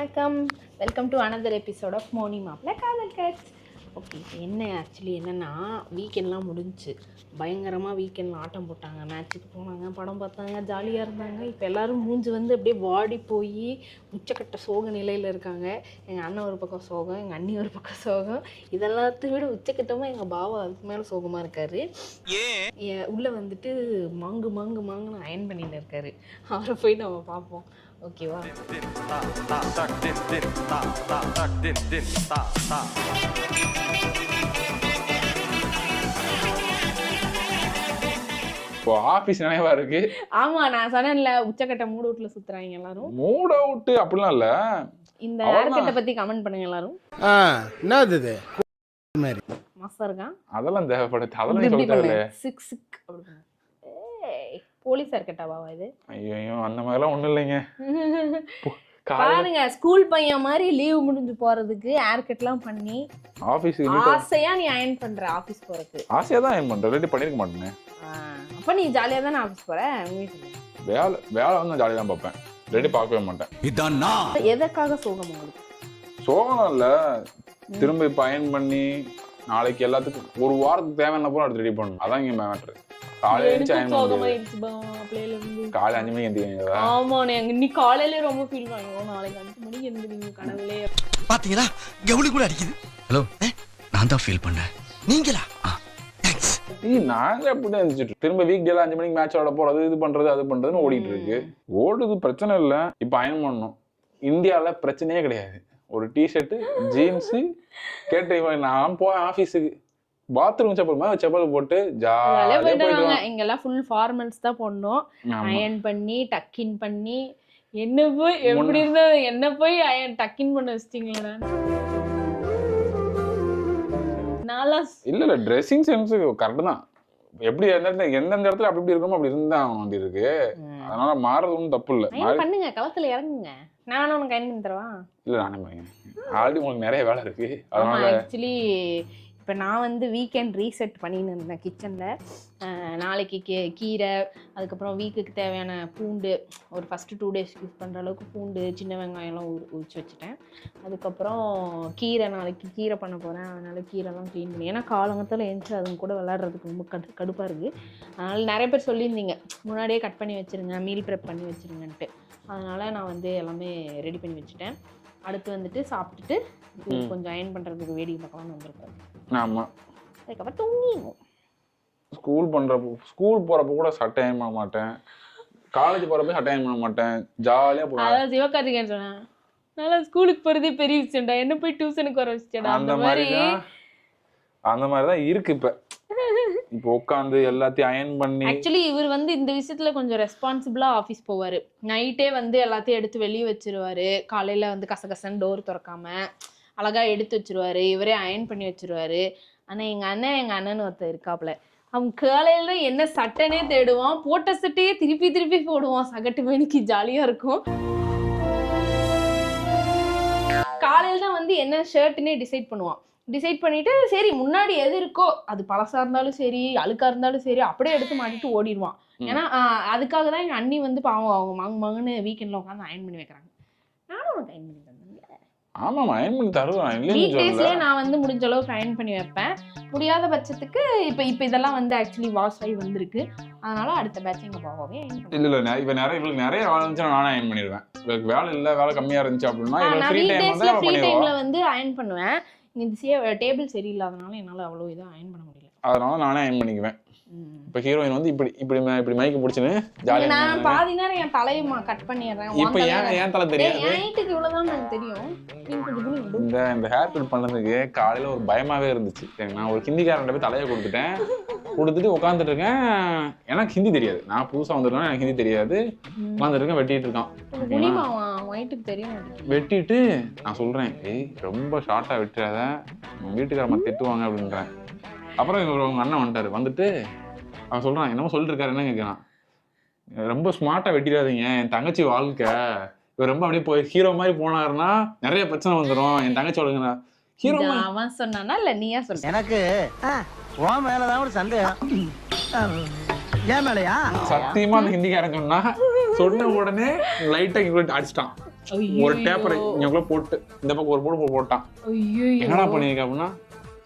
வணக்கம், welcome to another episode of மோனி மாப்பிள்ள காதல் கட்ஸ். ஓகே, இப்போ ஆக்சுவலி என்னென்னா, வீக்கெண்ட்லாம் முடிஞ்சிச்சு. பயங்கரமாக வீக்கெண்டில் ஆட்டம் போட்டாங்க, மேட்ச்சுக்கு போனாங்க, படம் பார்த்தாங்க, ஜாலியாக இருந்தாங்க. இப்போ எல்லோரும் மூஞ்சி வந்து அப்படியே வாடி போய் உச்சக்கட்ட சோக நிலையில் இருக்காங்க. எங்கள் அண்ணன் ஒரு பக்கம் சோகம், எங்கள் அண்ணி ஒரு பக்கம் சோகம். இதெல்லாத்தையும் விட உச்சக்கட்டமாக எங்கள் பாவா அதுக்கு மேலே சோகமாக இருக்கார். உள்ளே வந்துட்டு மாங்குன்னு அயன் பண்ணிட்டு இருக்காரு. அவரை போய் நம்ம பார்ப்போம். ஓகேவா? இப்போ ஆபீஸ் நினைவா இருக்கு. ஆமா, நான் சொன்னேன்ல உச்சக்கட்ட மூட் அவுட்ல சுத்துறாங்க எல்லாரும். மூட் அவுட் அப்படிலாம் இல்ல. இந்த ஹேர் கட்ட பத்தி கமெண்ட் பண்ணுங்க எல்லாரும். என்னது இது மாதிரி மாசா இருக்கா? அதெல்லாம் தேவைப்படுது. அதெல்லாம் சொல்றேன். சிக் சிக் அப்படி பண்ணு. ஏய், போலீஸ் ஹேர் கட்டாவா இது? ஐயோ, அந்த மாதிரிலாம் ஒண்ணும் இல்லைங்க. பாருங்க, ஸ்கூல் பையன் மாதிரி லீவ் முடிஞ்சு போறதுக்கு ஹேர் கட்லாம் பண்ணி ஆபீஸ்க்கு ஆசையா நீ அயன் பண்ற. ஆபீஸ் போறதுக்கு ஆசையா தான் அயன் பண்றேன். ரெடி பண்ணிருக்க மாட்டேனே. அப்ப நீ ஜாலியா தானே ஆபீஸ் போற? வேலை வந்து ஜாலியா தான் பார்ப்பேன். ரெடி பார்க்கவே மாட்டேன். இதானா எதற்காக சோகம் உங்களுக்கு? சோகம் இல்ல, திரும்ப இப்ப அயன் பண்ணி நாளைக்கு எல்லாத்துக்கும் ஒரு வாரத்துக்கு தேவையான போல அடுத்து ரெடி பண்ணணும். அதான் இங்க மேட்ரு. காலையில காலை 5 மணிக்கு எந்திரிங்க. ஆமா, நீ காலையில ரொம்ப ஃபீல் பண்ணுவோம். நாளைக்கு 5 மணிக்கு எந்திரிங்க கனவுலே. பாத்தீங்களா, கவுளி கூட அடிக்குது. ஹலோ, நான் தான் ஃபீல் பண்ணேன். நீங்களா? தேங்க்ஸ். நாங்க அப்படிதான் இருந்துச்சு. திரும்ப வீக் டேல 5 மணிக்கு மேட்ச் ஆட போறது, இது பண்றது அது பண்றதுன்னு ஓடிட்டு இருக்கு. ஓடுது, பிரச்சனை இல்ல. இப்ப அயன் பண்ணணும். இந்தியால பிரச்சனையே கிடையாது. ஒரு டிஷர்ட், ஜீன்ஸ் கேட்டு நான் போய் ஆபீஸுக்கு பாத்ரூம் செப்பல் போட்டு ஜாலியா போயிட்டு. இங்கெல்லாம் ஃபுல் ஃபார்மல்ஸ் தான் போடணும். அயன் பண்ணி டக்கின் பண்ணி என்ன போய் எப்படி இருந்தா என்ன போய் அயன் டக்கின் பண்ண வச்சிட்டீங்களா? இல்ல ட்ரெஸ்ஸிங் சென்ஸ் கரெக்ட் தான். எப்படி எந்தெந்த இடத்துல அப்படி இருக்கணும் அப்படி இருந்தா அப்படி இருக்கு. அதனால மாறது ஒன்றும் தப்பு இல்ல. பண்ணுங்க, களத்துல இறங்குங்க. நான் உனக்கு அயன் பண்ணி தரவா? இல்ல, நானே பண்ணுங்க. ஆல்ரெடி உங்களுக்கு நிறைய வேலை இருக்கு. அதனால ஆக்சுவலி இப்போ நான் வந்து வீக்கெண்ட் ரீசெட் பண்ணின்னு இருந்தேன் கிச்சனில். நாளைக்கு கீரை, அதுக்கப்புறம் வீக்குக்கு தேவையான பூண்டு, ஒரு ஃபஸ்ட்டு 2 days யூஸ் பண்ணுற அளவுக்கு பூண்டு, சின்ன வெங்காயம்லாம் உரிச்சு வச்சுட்டேன். அதுக்கப்புறம் கீரை, நாளைக்கு கீரை பண்ண போகிறேன். அதனால் கீரைலாம் க்ளீன் பண்ணி, ஏன்னா காலங்கத்தில் எழுந்துச்சு அதுங்க கூட விளாட்றதுக்கு ரொம்ப கடுப்பாக இருக்குது. அதனால் நிறைய பேர் சொல்லியிருந்தீங்க முன்னாடியே கட் பண்ணி வச்சுருங்க, மீல் ப்ரெப் பண்ணி வச்சுருங்கன்ட்டு. அதனால் நான் வந்து எல்லாமே ரெடி பண்ணி வச்சுட்டேன். அடுத்து வந்துட்டு சாப்பிட்டுட்டு கொஞ்சம் அயன் பண்ணுறதுக்கு வேடிக்கை பார்க்கலாம்னு வந்திருக்கோம். ஆமா, அதுக்கப்புறம் தூங்கிடுவோம். ஸ்கூல் போறப்ப கூட சட்டை அயன் பண்ண மாட்டேன். காலேஜ் போறப்ப சட்டை அயன் பண்ண மாட்டேன். ஜாலியா போவேன். அதாவது சிவகார்த்திகேயன் சொன்னேன், நல்லா ஸ்கூலுக்கு போறதே பெரிய விஷயம்டா, என்ன போய் டியூஷனுக்கு வர வச்சுட்டா. அந்த மாதிரி தான் இருக்கு. இப்போ உட்காந்து எல்லாத்தையும் அயன் பண்ணி. ஆக்சுவலி இவர் வந்து இந்த விஷயத்துல கொஞ்சம் ரெஸ்பான்சிபிளா ஆஃபீஸ் போவாரு. நைட்டே வந்து எல்லாத்தையும் எடுத்து வெளியே வச்சிருவாரு. காலையில வந்து கசகசன்னு டோர் திறக்காம அழகா எடுத்து வச்சிருவாரு. இவரே அயன் பண்ணி வச்சிருவாரு. ஆனா எங்க அண்ணன் ஒருத்தர் இருக்காப்புல, அவன் காலையில என்ன சட்டைனே தேடுவான், போட்ட சட்டையே திருப்பி போடுவான். சகட்டு மணிக்கு ஜாலியா இருக்கும். காலையில தான் வந்து என்ன ஷர்ட்னே டிசைட் பண்ணுவான். டிசைட் பண்ணிட்டு சரி முன்னாடி எது இருக்கோ, அது பழசா இருந்தாலும் சரி அழுக்கா இருந்தாலும் சரி அப்படியே எடுத்து மாட்டிட்டு ஓடிடுவான். ஏன்னா அதுக்காக தான் எங்க அண்ணி வந்து பாவம் அவங்க மகன்னு வீக்கெண்ட்ல உட்காந்து அயன் பண்ணி வைக்கிறாங்க. நானும் உனக்கு அயன் பண்ணி தந்தேன். ஆமா, அயன் பண்ணி தருவேன். வீக் டேஸ்லயே நான் வந்து முடிஞ்ச அளவுக்கு அயன் பண்ணி வைப்பேன். முடியாத பட்சத்துக்கு இப்ப இதெல்லாம் வந்து ஆக்சுவலி வாஷ் ஆகி வந்திருக்கு. அதனால அடுத்த பேட்ச் எங்க போகவே இல்ல இப்ப நிறைய வேலை இருந்துச்சு, நானே அயன் பண்ணிடுவேன். வேலை இல்ல, வேலை கம்மியா இருந்துச்சு அப்படின்னா ஃப்ரீ டைம்ல வந்து அயன் பண்ணுவேன். இந்த டேபிள் சரியில்லாதனால என்னால அவ்வளவு இதாக அயன் பண்ண முடியல. அதனால நானே அயன் பண்ணிக்குவேன். இப்ப ஹீரோயின் வந்து இப்படி மைக்கு பிடிச்சுன்னு ஜாலியா நான் பாதி நேரம் என் தலையை கட் பண்ணிடுறேன். இப்ப ஏன் தலை தெரியாது, நைட்டுக்கு இவ்வளவுதான் எனக்கு தெரியும். இந்த ஹேர் கட் பண்ணதுக்கு காலையில ஒரு பயமாவே இருந்துச்சு. நான் ஒரு ஹிந்திக்காரன் போய் தலையை கொடுத்துட்டு உட்காந்துட்டு இருக்கேன். எனக்கு ஹிந்தி தெரியாது, நான் புதுசா வந்துருக்கேன், எனக்கு ஹிந்தி தெரியாது. உட்காந்துருக்கேன், வெட்டிட்டு இருக்கான். வெட்டிட்டு நான் சொல்றேன், ரொம்ப ஷார்ட்டா வெட்டுறாத, வீட்டுக்காரமா திட்டுவாங்க அப்படின்றேன். அப்புறம் உங்க அண்ணன் வந்துட்டு அவன் சொல்றான், என்னமோ சொல்லிட்டு இருக்காரு, என்ன கேட்கிறான், ரொம்ப ஸ்மார்ட்டா வெட்டிடாதீங்க, என் தங்கச்சி வாழ்க்கை, இவர் ரொம்ப அப்படியே போய் ஹீரோ மாதிரி போனாருன்னா நிறைய பிரச்சனை வந்துடும், என் தங்கச்சி ஒழுங்குனா. ஹீரோ அவன் சொன்னானா இல்ல நீயா சொல்ற? எனக்கு உன் மேலதான் ஒரு சந்தேகம். ஏன் மேலையா? சத்தியமா அந்த ஹிந்திக்காரன் சொன்னா, சொன்ன உடனே லைட்டா அடிச்சிட்டான். ஒரு டேப்பரை இங்கக்குள்ள போட்டு இந்த பக்கம் ஒரு போடு போட்டான். என்னடா பண்ணிருக்க அப்படின்னா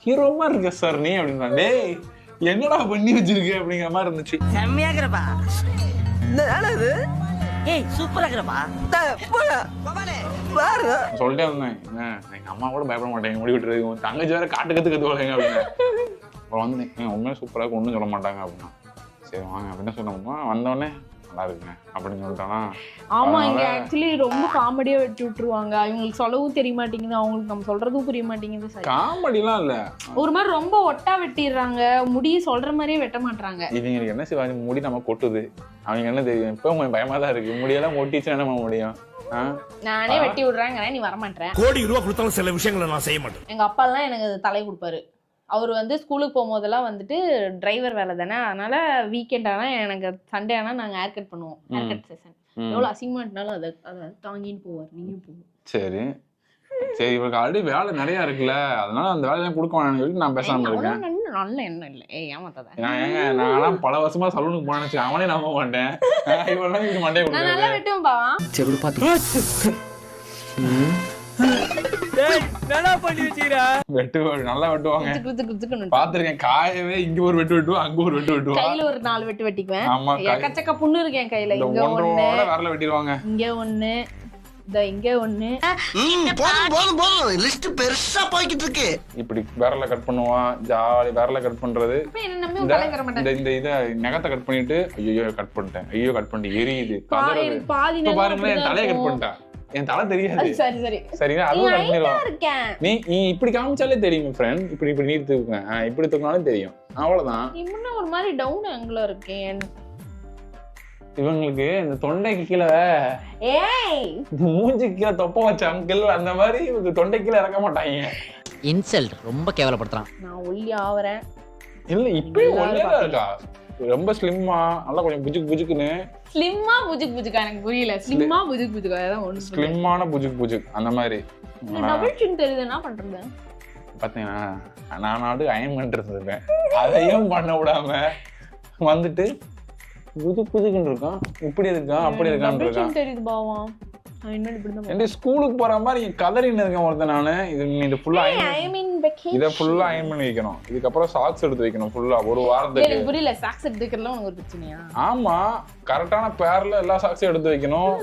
ஹீரோமா இருக்க சார் நீ அப்படின்னா. டேய் என்னடா பண்ணி வச்சிருக்க அப்படிங்கிற மாதிரி இருந்துச்சு. செம்மையா இருக்கிறப்பா. இது ஏய் சூப்பரா இருக்கிறப்பா. சொல்லிட்டே இருந்தேன் எங்க அம்மா கூட பயப்பட மாட்டேங்க முடி விட்டுறது, உன் தங்கச்சி வேற காட்டு கத்துவாங்க அப்படின்னு. அப்புறம் வந்தேன் உண்மையாக சூப்பராக ஒன்றும் சொல்ல மாட்டாங்க அப்படின்னா. சரி வாங்க அப்படின்னு சொன்னோம்னா வந்தோடனே நல்லா இருக்குங்க அப்படின்னு சொல்லிட்டானா. ஆமா இங்க ஆக்சுவலி ரொம்ப காமெடியா வெட்டி விட்டுருவாங்க. அவங்களுக்கு சொல்லவும் தெரிய மாட்டேங்குது, அவங்களுக்கு நம்ம சொல்றதும் புரிய மாட்டேங்குது. காமெடிலாம் இல்ல, ஒரு மாதிரி ரொம்ப ஒட்டா வெட்டிடுறாங்க, முடி சொல்ற மாதிரியே வெட்ட மாட்டாங்க. இவங்களுக்கு என்ன செய்வாங்க, முடி நம்ம கொட்டுது, அவங்க என்ன தெரியும், இப்போ கொஞ்சம் பயமா தான் இருக்கு, முடியெல்லாம் ஒட்டிச்சு என்ன பண்ண முடியும். நானே வெட்டி விடுறாங்க, நீ வரமாட்டேன். கோடி ரூபா கொடுத்தாலும் சில விஷயங்களை நான் செய்ய மாட்டேன். எங்க அப்பா எல்லாம் எனக்கு தலை கொடுப்பாரு. அவர் வந்து ஸ்கூலுக்கு போகும்போதெல்லாம் வந்துட்டு டிரைவர் வேலை தானே, அதனால வீக்கெண்ட் ஆனா எனக்கு சண்டே ஆனா நாங்க ஹேர் கட் பண்ணுவோம். ஹேர் கட் செஷன் எவ்வளவு அசிங்கமாட்டினாலும் அதை தாங்கின்னு போவார். நீயும் போவோம். சரி சரி, இவருக்கு ஆல்ரெடி வேலை நிறைய இருக்குல்ல, அதனால அந்த வேலையெல்லாம் கொடுக்க வேணாம்னு சொல்லி நான் பேசாம இருக்கேன். நல்ல எண்ணம் இல்லை. ஏமாத்தாத. நான் பல வருஷமா சலூனுக்கு போனேன், அவனே நம்ப மாட்டேன். இவெல்லாம் இது மண்டே நான் நல்லா வெட்டுவேன் பாவா. சரி பாத்து நல்லா வெட்டுவாங்க பாத்துருக்கேன். காயவே இங்க ஒரு வெட்டு வெட்டுவோம், அங்க ஒரு வெட்டு வெட்டுவோம், கையில ஒரு 4 வெட்டு வெட்டிக்குவேன். எக்கச்சக்க புண்ணு இருக்கு என் கையில. இங்க ஒண்ணு வரல வெட்டிடுவாங்க, இங்க ஒண்ணு, இங்க ஒண்ணு. போதும் லிஸ்ட் பெருசா போய்கிட்டு இருக்கு. இப்படி விரல கட் பண்ணுவான், ஜாலி விரல கட் பண்றது. இந்த இத நகத்தை கட் பண்ணிட்டு ஐயோ கட் பண்ணிட்டேன், ஐயோ கட் பண்ணிட்டு எரியுது கதறது. பாருங்களேன் என் தலையை கட் பண்ணிட்டேன், என் தலை தெரியாது. சரி சரி சரிங்களா, அதுவும் கட் பண்ணிடுவான். நீ இப்படி காமிச்சாலே தெரியும் ஃப்ரெண்ட், இப்படி நீர் தூக்குவேன், இப்படி தூக்கினாலும் தெரியும், அவ்வளவுதான். இன்னும் ஒரு மாதிரி டவுன் ஆங்கிள் இருக்கேன். இவங்களுக்கு இந்த தொண்டைக்கு கீழே மூஞ்சிக்கு கீழே தொப்ப வச்ச அங்கிள் அந்த மாதிரி இவங்க தொண்டை கீழே இறக்க மாட்டாங்க. இன்சல்ட் ரொம்ப கேவலப்படுத்துறான். நான் ஒல்லி ஆவறேன் இல்ல இப்படி ஒல்லியா இருக்கா, ரொம்ப ஸ்லிம்மா, நல்லா கொஞ்சம் புஜுக்கு புஜுக்குன்னு. ஸ்லிம்மா புஜுக்கு புஜுக்கா எனக்கு புரியல. ஸ்லிம்மா புஜுக்கு புஜுக்கா அதான் ஒண்ணு. ஸ்லிம்மான புஜுக்கு புஜுக் அந்த மாதிரி. டபுள் சின் தெரியுது, என்ன பண்றது? பாத்தீங்கன்னா நான் அயன் பண்ணிட்டு இருந்தேன், அதையும் பண்ண விடாம வந்துட்டு புது புதுக்குன்னு இருக்கான், இப்படி இருக்கான் அப்படி இருக்கான் தெரியுது பாவா. ஸ்கூலுக்கு போற மாதிரி கதறின்னு இருக்கேன் ஒருத்தன் நானு. இது ஃபுல்லா இதை ஃபுல்லா அயன் பண்ணி வைக்கணும், இதுக்கப்புறம் சாக்ஸ் எடுத்து வைக்கணும் ஃபுல்லா ஒரு வாரத்துக்கு. புரியல, சாக்ஸ் எடுத்து வைக்கிறதுல உனக்கு ஒரு பிரச்சனையா? ஆமா, கரெக்டான பேர்ல எல்லா சாக்ஸும் எடுத்து வைக்கணும்,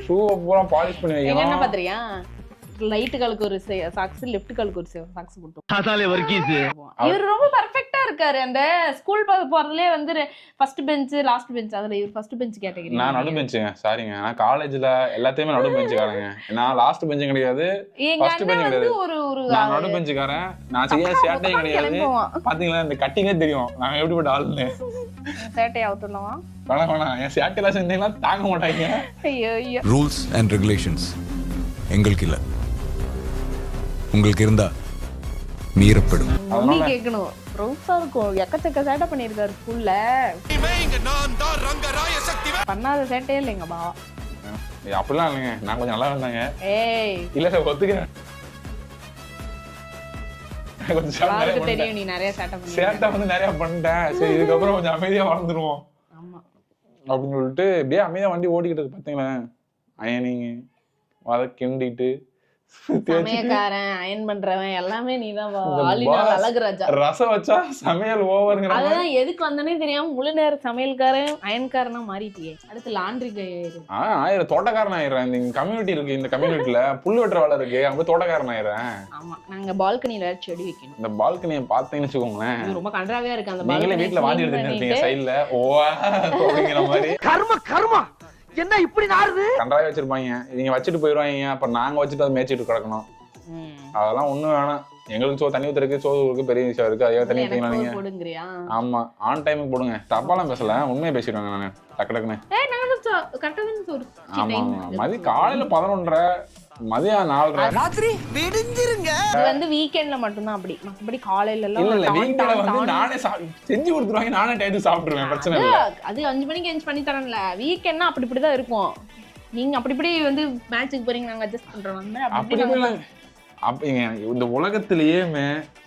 ஷூவை பூரா பாலிஷ் பண்ணி வைக்கணும். என்ன பாத்திரியா, ரைட் காலுக்கு ஒரு சாக்ஸ், லெஃப்ட் காலுக்கு ஒரு சாக்ஸ் போட்டு. அதாலே வர்க்கீஸ் இவர் ரொம்ப பெர்ஃபெக்ட்டா இருக்காரு. அந்த ஸ்கூல் போறதுலயே வந்து ஃபர்ஸ்ட் பெஞ்ச் லாஸ்ட் பெஞ்ச், அதுல இவர் ஃபர்ஸ்ட் பெஞ்ச் கேட்டகரி. நான் நடு பெஞ்சுங்க, சாரிங்க, நான் காலேஜ்ல எல்லாத்தையுமே நடு பெஞ்சுக்காரங்க. நான் லாஸ்ட் பெஞ்சும் கிடையாது, ஃபர்ஸ்ட் பெஞ்ச் கிடையாது, நான் நடு பெஞ்சுக்காரன். நான் செய்ய சேட்டையும் கிடையாது. பாத்தீங்களா இந்த கட்டிங்கே தெரியும் நான் எப்படிப்பட்ட ஆளுன்னு. சேட்டை அவுத்துடலாமா? வேணாம், என் சேட்டையில செஞ்சீங்கன்னா தாங்க மாட்டாங்க. ஐயோ, ரூல்ஸ் அண்ட் ரெகுலேஷன்ஸ் எங்களுக்கு இல்ல, உங்களுக்கு இருந்தா மீறப்படும். நீ கேட்கணும். ரோசா இருக்கும், எக்கச்சக்க சேட்டை பண்ணிருக்காரு ஸ்கூல்ல. பண்ணாத சேட்டையே இல்லைங்க பாவா. அப்படிலாம் இல்லைங்க, நான் கொஞ்சம் நல்லா இருந்தாங்க. ஏய் இல்ல சார் ஒத்துக்கிறேன், கொஞ்சம் தெரியும் நீ நிறைய சேட்டை பண்ணி. சேட்டை வந்து நிறைய பண்ணிட்டேன். சரி இதுக்கப்புறம் கொஞ்சம் அமைதியா வளர்ந்துருவோம் அப்படின்னு சொல்லிட்டு அப்படியே அமைதியா வண்டி ஓடிக்கிட்டு இருக்கு. பாத்தீங்களா அயனிங்க அதை கிண்டிட்டு சமையக்காரன் அயன் பண்றவன் எல்லாமே நீதான். அழகுராஜா ரசம் வச்சா சமையல் ஓவருங்கிற. அதான் எதுக்கு வந்தனே தெரியாம முழு நேர சமையல்காரன் அயன்காரனா மாறிட்டியே. அடுத்து லாண்ட்ரி ஆயிரம் தோட்டக்காரன் ஆயிடுறேன். இந்த கம்யூனிட்டி இருக்கு, இந்த கம்யூனிட்டில புல்லு வெட்டுற வேலை இருக்கு, அங்க தோட்டக்காரன் ஆயிடுறேன். ஆமா, நாங்க பால்கனில செடி வைக்கணும். இந்த பால்கனியை பார்த்தீங்கன்னு வச்சுக்கோங்களேன், ரொம்ப கன்றாவியா இருக்கு. அந்த நீங்களே வீட்டுல வாந்தி எடுத்துட்டு இருக்கீங்க சைடுல அப்படிங்கிற மாதிரி. கர்மா என்ன இப்படி நாறுது? கன்றாவே வச்சிருப்பாங்க, நீங்க வச்சுட்டு போயிடுவாங்க, அப்புறம் நாங்க வச்சுட்டு அதை மேய்ச்சிட்டு கிடக்கணும். அதெல்லாம் ஒண்ணும் வேணாம். எங்களுக்கு தண்ணி ஊத்துறதுக்கு சோறு இருக்கு, பெரிய விஷயம் இருக்கு, அதே தண்ணி ஊத்திக்கலாம் நீங்க. ஆமா, ஆன் டைமுக்கு போடுங்க. தப்பாலாம் பேசல, உண்மையை பேசிடுவாங்க. நானு டக்கு டக்குன்னு. ஆமா, மதியம் காலையில 11:30, மதியம் 4:30, ராத்திரி விடிஞ்சிருங்க. இது வந்து வீக்கெண்ட்ல மட்டும் தான் அப்படி. மத்தபடி காலையில எல்லாம் இல்ல வீக்கெண்ட்ல வந்து நானே செஞ்சு கொடுத்துருவாங்க, நானே டைம் சாப்பிட்டுருவேன், பிரச்சனை இல்ல. அது 5 மணிக்கு எஞ்சி பண்ணி தரேன்ல. வீக்கெண்ட்னா அப்படி தான் இருக்கும். நீங்க அப்படி வந்து மேட்சுக்கு போறீங்க, நாங்க அட்ஜஸ்ட் பண்றோம். அப்படி இந்த உலகத்திலேயே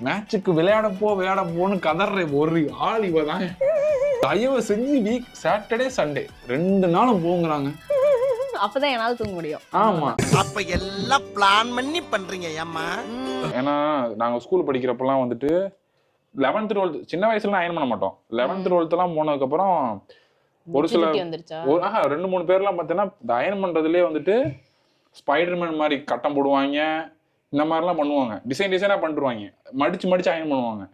மேட்சுக்கு விளையாட போன்னு கதற ஒரு ஆள் இவதான். தயவு செஞ்சு வீக் சாட்டர்டே சண்டே 2 நாளும் போங்கிறாங்க. அப்பதான் என்னால தூங்க முடியும். ஆமா, அப்ப எல்லாம் பிளான் பண்ணி பண்றீங்க ஏம்மா? ஏன்னா நாங்க ஸ்கூல் படிக்கிறப்பெல்லாம் வந்துட்டு 11th 12th சின்ன வயசுல அயன் பண்ண மாட்டோம். 11th 12th எல்லாம் போனதுக்கு அப்புறம் ஒரு சில Maturity வந்துருச்சா? 2-3 பேர்லாம் பார்த்தீங்கன்னா இந்த அயன் பண்றதுலயே வந்துட்டு ஸ்பைடர்மேன் மாதிரி கட்டம் போடுவாங்க, இந்த மாதிரிலாம் பண்ணுவாங்க. டிசைனா பண்ணிடுவாங்க, மடிச்சு அயன் பண்ணுவாங்க.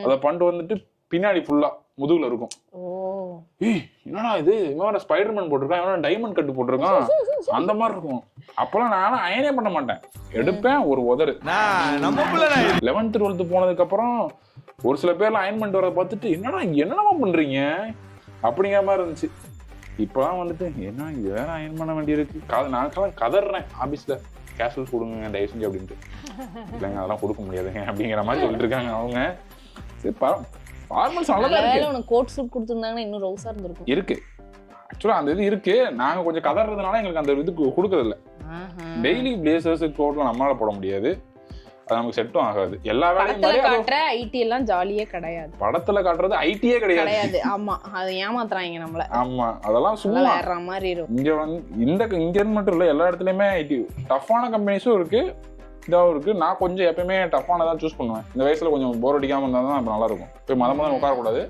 அதை பண்ணிட்டு வந்துட்டு பின்னாடி ஃபுல்லா முதுகுல இருக்கும். ஏய் என்னடா இது, இவன் ஸ்பைடர்மேன் போட்டிருக்கான், இவன் டைமண்ட் கட்டு போட்டிருக்கான், அந்த மாதிரி இருக்கும். அப்பெல்லாம் நானும் அயனே பண்ண மாட்டேன், எடுப்பேன் ஒரு உதறு. 11th 12th போனதுக்கு அப்புறம் ஒரு சில பேர்லாம் அயன் பண்ணிட்டு வரத பார்த்துட்டு என்னடா பண்றீங்க அப்படிங்கிற மாதிரி இருந்துச்சு. இப்பெல்லாம் வந்துட்டு என்ன இது வேற அயன் பண்ண வேண்டியிருக்கு, நாக்கெல்லாம் கதறேன் ஆபீஸ்ல, கேஷுவல் கொடுங்க தயவு செஞ்சு அப்படின்ட்டு. இல்லைங்க அதெல்லாம் கொடுக்க முடியாதுங்க அப்படிங்கிற மாதிரி சொல்லிட்டு இருக்காங்க அவங்க. சரி ஃபார்மல்ஸ் நல்லா இருக்கு. உனக்கு கோட் சூட் கொடுத்துருந்தாங்கன்னா இன்னும் ரோஸா இருந்திருக்கும். இருக்கு ஆக்சுவலா அந்த இது இருக்கு, நாங்க கொஞ்சம் கதறதுனால எங்களுக்கு அந்த இது கொடுக்கறது இல்ல. டெய்லி பிளேசர்ஸ் கோட்லாம் நம்மளால போட முடியாது, அது நமக்கு செட்டும் ஆகாது. எல்லா வேலையும் காட்டுற ஐடி எல்லாம் ஜாலியே கிடையாது. படத்துல காட்டுறது ஐடியே கிடையாது. ஆமா, அது ஏமாத்துறாங்க நம்மள. ஆமா, அதெல்லாம் சும்மா வேற மாதிரி இருக்கும். இங்க வந்து இங்க மட்டும் இல்ல, எல்லா இடத்துலயுமே ஐடி டஃப்பான கம்பெனிஸும் இருக்கு, இதாகவும் இருக்கு. நான் கொஞ்சம் எப்பயுமே டஃப்பானதான் சூஸ் பண்ணுவேன். இந்த வயசுல கொஞ்சம் போர் அடிக்காம இருந்தா தான் அப்ப நல்லா இருக்கும். போய் மதம் உட்காரக்கூடாது,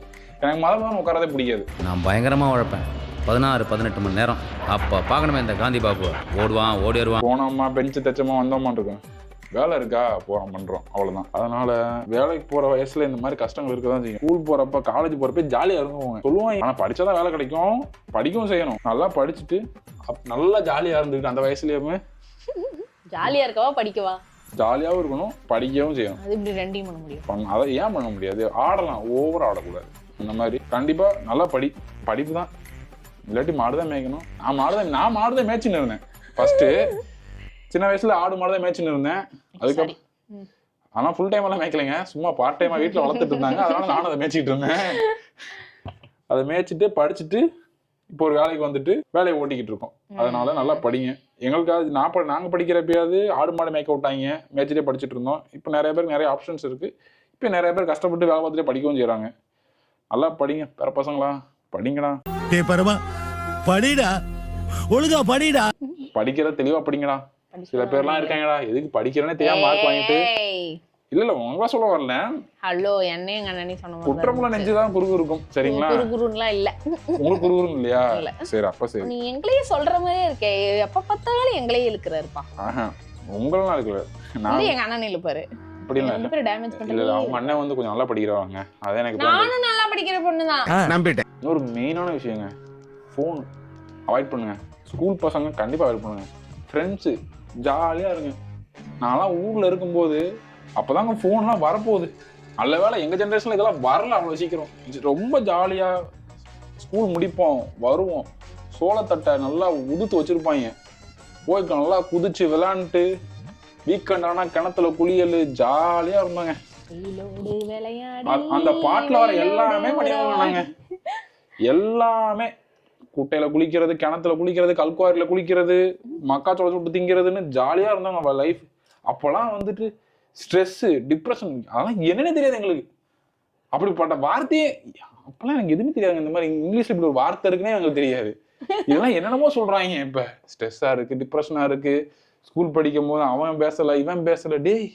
எனக்கு மதம் உட்காரதே பிடிக்காது. நான் பயங்கரமா உழைப்பேன், 16-18 மணி நேரம். அப்ப பாக்கணுமே இந்த காந்தி பாபு, ஓடுவான் ஓடி வருவான். போனோமா பெஞ்சு தச்சமா வந்தோமா இருக்கும், வேலை இருக்கா போறோம் பண்றோம் அவ்வளவுதான். அதனால வேலைக்கு போற வயசுல இந்த மாதிரி கஷ்டங்கள் இருக்கதான் செய்யும். ஸ்கூல் போறப்ப காலேஜ் போறப்ப ஜாலியா இருந்துவாங்க சொல்லுவாங்க. ஆனா படிச்சாதான் வேலை கிடைக்கும், படிக்கவும் செய்யணும். நல்லா படிச்சுட்டு நல்லா ஜாலியா இருந்துக்கிட்டு அந்த வயசுலயுமே ஜாலியா இருக்கவா படிக்கவா? ஜாலியாவும் இருக்கணும், படிக்கவும் செய்யணும். அது இப்படி ரெண்டையும் பண்ண முடியும். அதை ஏன் பண்ண முடியாது? ஆடலாம், ஓவரா ஆடக்கூடாது. இந்த மாதிரி கண்டிப்பா நல்லா படிப்பு தான், இல்லாட்டி மாடுதான் மேய்க்கணும். நான் மாடுதான் மேய்ச்சின்னு இருந்தேன் ஃபர்ஸ்ட். சின்ன வயசுல ஆடு மாடுதான் மேய்ச்சின்னு இருந்தேன். அதுக்கப்புறம் ஆனா ஃபுல் டைம் எல்லாம் மேய்க்கலைங்க, சும்மா பார்ட் டைமா வீட்டுல வளர்த்துட்டு இருந்தாங்க, அதனால நானும் அதை மேய்ச்சிட்டு இருந்தேன். அதை மேய்ச்சிட்டு படிச்சுட்டு இப்போ ஒரு வேலைக்கு வந்துட்டு வேலையை ஓட்டிக்கிட்டு இருக்கோம். அதனால நல்லா படிங்க. எங்களுக்காவது நாங்கள் படிக்கிறப்பயாவது ஆடு மாடு மேய்க்க விட்டாங்க, மேய்ச்சிட்டே படிச்சுட்டு இருந்தோம். இப்போ நிறைய பேருக்கு நிறைய ஆப்ஷன்ஸ் இருக்கு. இப்போ நிறைய பேர் கஷ்டப்பட்டு வேலை பார்த்துட்டே படிக்கவும் செய்யறாங்க. நல்லா படிங்க, வேற பசங்களா படிங்கடா. படிடா, ஒழுங்கா படிடா, படிக்கிறத தெளிவா படிங்கடா. சில பேர்லாம் இருக்காங்கடா, எதுக்கு படிக்கிறேன்னே தெரியாம மார்க் வாங்கிட்டு. இல்ல உங்களா சொல்ல வரல, ஹலோ என்னையும் எங்க அண்ணனே சொன்ன குற்றமுள்ள நெஞ்சுதான் குறுகு இருக்கும். சரிங்களா? குறுகுருன்னுலாம் இல்ல, உங்களுக்கு குறுகுருன்னு இல்லையா? சரி அப்ப சரி, நீ எங்களையே சொல்ற மாதிரியே இருக்கே, எப்ப பார்த்தாலும் எங்களையே இழுக்கிறாருப்பா. உங்களெல்லாம் இழுக்கல, நான் எங்க அண்ணன் இழுப்பாரு. அப்படி இல்ல, அவங்க அண்ணன் வந்து கொஞ்சம் நல்லா படிக்கிறவங்க. அதான் எனக்கு நானும் நல்லா படிக்கிற பொண்ணுதான் நம்பிட்டேன். இன்னொரு மெயினான விஷயங்க, போன் அவாய்ட் பண்ணுங்க. ஸ்கூல் பசங்க கண்டிப்பா அவாய்ட் பண்ணுங்க. ஃப்ரெண்ட்ஸு ஜாலியா இருங்க. நான்லாம் ஊர்ல இருக்கும்போது அப்பதாங்க போன்லாம் வரப்போகுது. நல்ல வேலை எங்க ஜெனரேஷன்ல இதெல்லாம் வரல அவ்வளவு சீக்கிரம். ரொம்ப ஜாலியா ஸ்கூல் முடிப்போம், வருவோம், சோளத்தட்டை நல்லா உதுத்து வச்சிருப்பாங்க, போய் நல்லா குதிச்சு விளையாண்டுட்டு வீக்கெண்ட் ஆனா கிணத்துல குளியல் ஜாலியா இருந்தாங்க. அந்த பாட்டுல வர எல்லாமே பண்ணிடுவாங்க. நாங்க எல்லாமே குட்டையில குளிக்கிறது, கிணத்துல குளிக்கிறது, கல்குவாரியில குளிக்கிறது, மக்காச்சோள சுட்டு திங்கிறதுன்னு ஜாலியா இருந்தாங்க லைஃப். அப்பெல்லாம் வந்துட்டு ஸ்ட்ரெஸ், டிப்ரெஷன் அதெல்லாம் என்னன்னே தெரியாது எங்களுக்கு. அப்படிப்பட்ட வார்த்தையே அப்பெல்லாம் எனக்கு எதுவுமே தெரியாது. இந்த மாதிரி இங்கிலீஷ்ல இப்படி ஒரு வார்த்தை இருக்குன்னே எங்களுக்கு தெரியாது. இதெல்லாம் என்னென்னமோ சொல்றாங்க. இப்ப ஸ்ட்ரெஸ்ஸா இருக்கு, டிப்ரெஷனா இருக்கு. ஸ்கூல் படிக்கும் போது அவன் பேசல இவன் பேசல, டேய்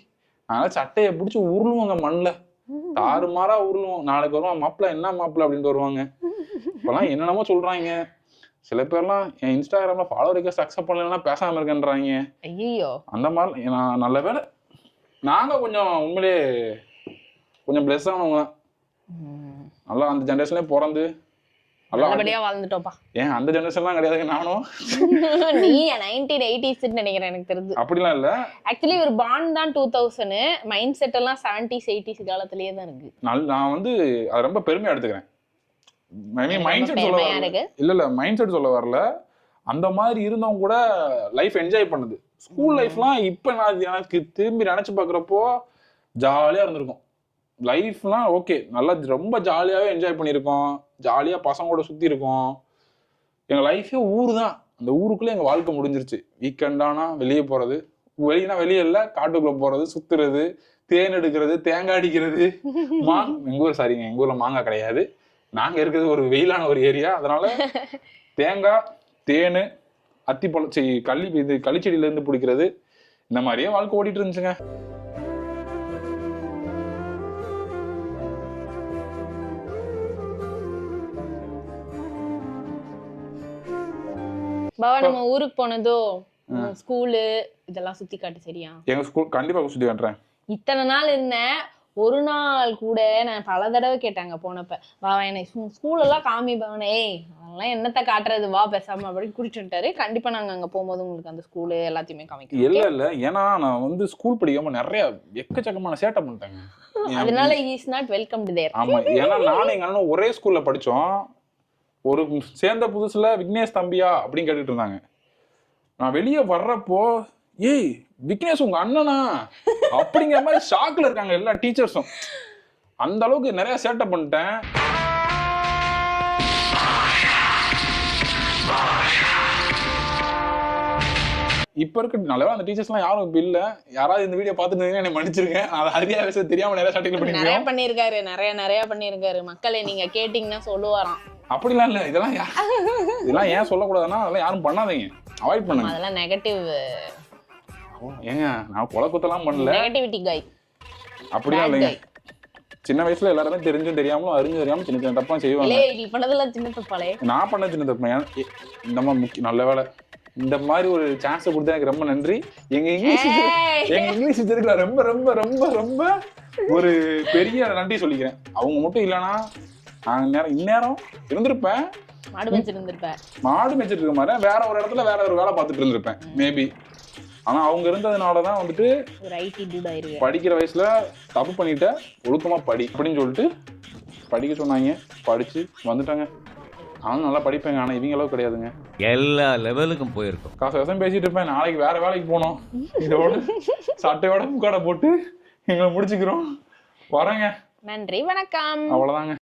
அதனால சட்டையை பிடிச்சி உருளுவாங்க மண்ணில், தாறுமாறா உருளுவோம். நாளைக்கு வருவான், மாப்பிள்ள என்ன மாப்பிள்ள அப்படின்ட்டு வருவாங்க. இப்பெல்லாம் என்னென்னமோ சொல்றாங்க. சில பேர்லாம் என் இன்ஸ்டாகிராம்ல ஃபாலோ ரிக்வெஸ்ட் அக்செப்ட் பண்ணலன்னா பேசாம இருக்கேன்றாங்க. ஐயோ, அந்த மாதிரி நான் நல்ல வேலை நாங்க கொஞ்சம் உண்மையிலே கொஞ்சம் பிளஸ் ஆனவங்க. நல்லா அந்த ஜெனரேஷன்ல பிறந்து நல்லபடியா வாழ்ந்துட்டோம்ப்பா. ஏன் அந்த ஜெனரேஷன்லாம் கிடையாதுங்க, நானும் நீ 1980s நினைக்கிறேன் எனக்கு தெரிஞ்சு. அப்படிலாம் இல்ல, ஆக்சுவலி ஒரு பாண்ட் தான் 2000. மைண்ட் செட் எல்லாம் 70s 80s காலத்திலேயே தான் இருக்கு. நான் வந்து அது ரொம்ப பெருமையா எடுத்துக்கிறேன். மைண்ட் செட் சொல்ல இல்ல மைண்ட் செட் சொல்ல வரல, அந்த மாதிரி இருந்தவங்க கூட லைஃப் என்ஜாய் பண்ணுது. ஸ்கூல் லைஃப்லாம் இப்ப நான் எனக்கு திரும்பி நினைச்சு பாக்குறப்போ ஜாலியா இருந்திருக்கும். லைஃப்லாம் ஓகே, நல்லா ரொம்ப ஜாலியாவே என்ஜாய் பண்ணியிருக்கோம். ஜாலியா பசங்களோட சுத்தி இருக்கோம். எங்க லைஃபே ஊர் தான். அந்த ஊருக்குள்ள எங்க வாழ்க்கை முடிஞ்சிருச்சு. வீக்கெண்டானா வெளியே போறது, வெளியினா வெளியே இல்ல காட்டுக்குள்ள போறது, சுத்துறது, தேன் எடுக்கிறது, தேங்காய் அடிக்கிறது. எங்க ஊர்ல மாங்காய் கிடையாது. நாங்க இருக்கிறது ஒரு வெயிலான ஒரு ஏரியா, அதனால தேங்காய், தேனு, அத்திப்பழம் இது களிச்செடியில இருந்து பிடிக்கிறது, இந்த மாதிரியே வாழ்க்கை ஓடிட்டு இருந்துச்சுங்க. பாவா நம்ம ஊருக்கு போனதோ ஸ்கூலு இதெல்லாம் சுத்தி காட்டு சரியா? எங்க ஸ்கூல் கண்டிப்பா சுத்தி காட்டுறேன். இத்தனை நாள் இருந்தேன், ஒரு நாள் கூட நான் பல தடவை கேட்டாங்க போனப்ப, பாவா எனக்கு ஸ்கூல் எல்லாம் காமி பாவனே, ஏய் அதெல்லாம் என்னத்த காட்டுறது, வா பேசாம அப்படின்னு கூட்டிட்டு. கண்டிப்பா நாங்க அங்க போகும்போது உங்களுக்கு அந்த ஸ்கூலு எல்லாத்தையுமே காமிக்கிறோம். இல்ல ஏன்னா நான் வந்து ஸ்கூல் படிக்காம நிறைய எக்கச்சக்கமான சேட்டை பண்ணிட்டேங்க. அதனால is not welcome to their. ஆமா, ஏன்னா நானும் எங்க அண்ணனும் ஒரே ஸ்கூல்ல படிச்சோம். ஒரு சேர்ந்த புதுசுல விக்னேஷ் தம்பியா அப்படின்னு கேட்டுட்டு இருந்தாங்க. நான் வெளியே வர்றப்போ, ஏய் விக்னேஷ் உங்க அண்ணனா அப்படிங்கிற மாதிரி ஷாக்ல இருக்காங்க எல்லா டீச்சர்ஸும். அந்த அளவுக்கு நிறைய சேட்டை பண்ணிட்டேன். இப்ப இருக்க நல்லவா அந்த டீச்சர்ஸ்லாம் யாரும் இப்ப இல்ல. யாராவது இந்த வீடியோ பார்த்துட்டு இருந்தீங்கன்னா என்னை மன்னிச்சிருங்க. அது அறியா விஷயம் தெரியாம நிறைய சேட்டைகள் நிறைய பண்ணிருக்காரு, நிறைய பண்ணிருக்காரு. மக்களை நீங்க கேட்டீங்கன்னா சொல்லுவாராம். அப்படிலாம் இல்ல. இதெல்லாம் ஏன் சொல்லக்கூடாதுன்னா அதெல்லாம் யாரும் பண்ணாதீங்க, அவாய்ட் பண்ணுங்க. அதெல்லாம் நெகட்டிவ். ஏங்க நான் கொலை குத்தலாம் பண்ணல, நெகட்டிவிட்டி கை. அப்படிலாம் இல்லைங்க. சின்ன வயசுல எல்லாருமே தெரிஞ்சும் தெரியாமலும் அறிஞ்சும் தெரியாம சின்ன சின்ன தப்பா செய்வாங்க. நீ பண்ணதெல்லாம் சின்ன தப்பாலே. நான் பண்ண சின்ன தப்பு. இந்த மாதிரி முக்கிய நல்ல வேலை இந்த மாதிரி ஒரு சான்ஸ் கொடுத்தா எனக்கு ரொம்ப நன்றி. எங்க இங்கிலீஷ் டீச்சருக்கு ரொம்ப ரொம்ப ரொம்ப ரொம்ப ஒரு பெரிய நன்றி சொல்லிக்கிறேன். அவங்க மட்டும் இல்லைன்னா நான் இந்நேரம் இருந்திருப்பேன், மாடு மேய்ச்சிட்டு இருக்க மாதிரி வேற ஒரு இடத்துல வேற ஒரு வேலை பார்த்துட்டு இருந்திருப்பேன் மேபி. ஆனா அவங்க இருந்ததுனாலதான் வந்துட்டு படிக்கிற வயசுல தப்பு பண்ணிட்ட, ஒழுக்கமா படி அப்படின்னு சொல்லிட்டு படிக்க சொன்னாங்க. படிச்சு வந்துட்டாங்க. நானும் நல்லா படிப்பேங்க, ஆனா இவங்க அளவு கிடையாதுங்க. எல்லா லெவலுக்கும் போயிருக்கோம். காசு பேசிட்டு இருப்பேன். நாளைக்கு வேற வேலைக்கு போனோம். இதோட சட்டையோட முக்காட போட்டு எங்களை முடிச்சுக்கிறோம். வரேங்க. நன்றி, வணக்கம். அவ்வளவுதாங்க.